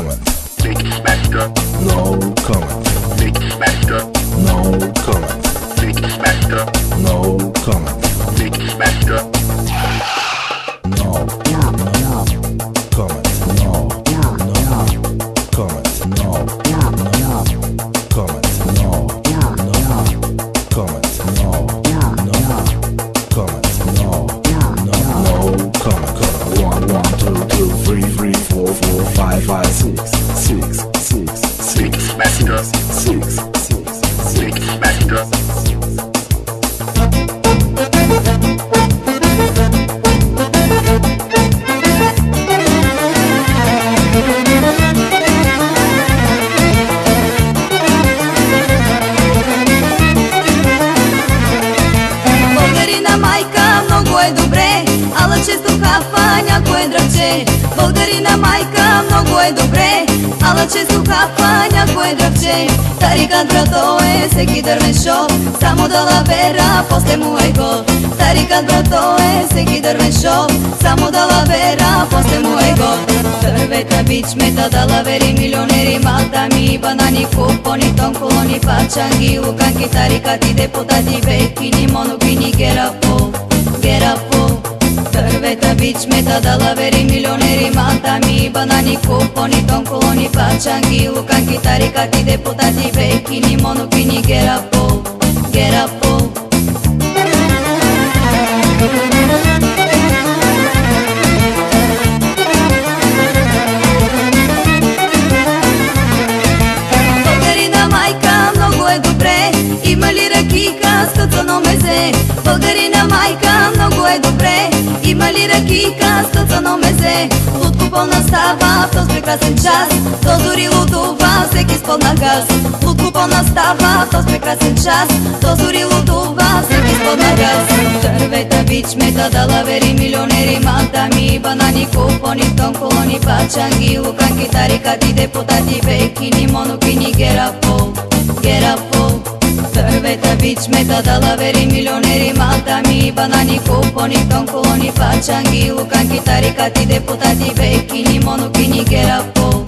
comment. No comment. No comment. No comment. No comment. No comment. No comment. No comment. No comment. No comment. 1 1 2 2 3 3 4 4 5 5 6 6 6 Българина майка много е добре, ала често хапва някое дръвче. Българина майка много е добре, ала често хапва някое дръвче. Тарикат брато е всеки дървешо, само да лавера, после му е гол. Тарикат брато е всеки дървешо, само да лавера, после му е гол. Дървета, бичмета, да лавери, милионери, малтами, банани, купони, тонколони, пачанги, луканки, тарикати, депутати, бекини, монокини, герапол, герапол. Дървета, бичмета, да лавери, милионери, малтами, банани, купони, тонколони, пачанги, луканки, тарикати, депутати, бекини, монокини, герапол, герапол. Българина майка много е добре, има ли ракийка с кацано мезе? Българина майка много е добре, има ли ракийка с кацано мезе? Лудко пълна става в този прекрасен час, то дори лудова всеки с пълна газ. Лудко пълна става в този прекрасен час, то дори лудова всеки с пълна газ. Дървета, бичмета, да лавери, милионери, малтами, банани, купони, тонколони, пачанги, луканки, тарикати, депутати, бекини, монокини, герапол, герапол. Дървета, бичмета, да лавери, милионери, малтами, банани, купони, тонколони, пачанги, луканки, тарикати, депутати, бекини, монокини, герапол.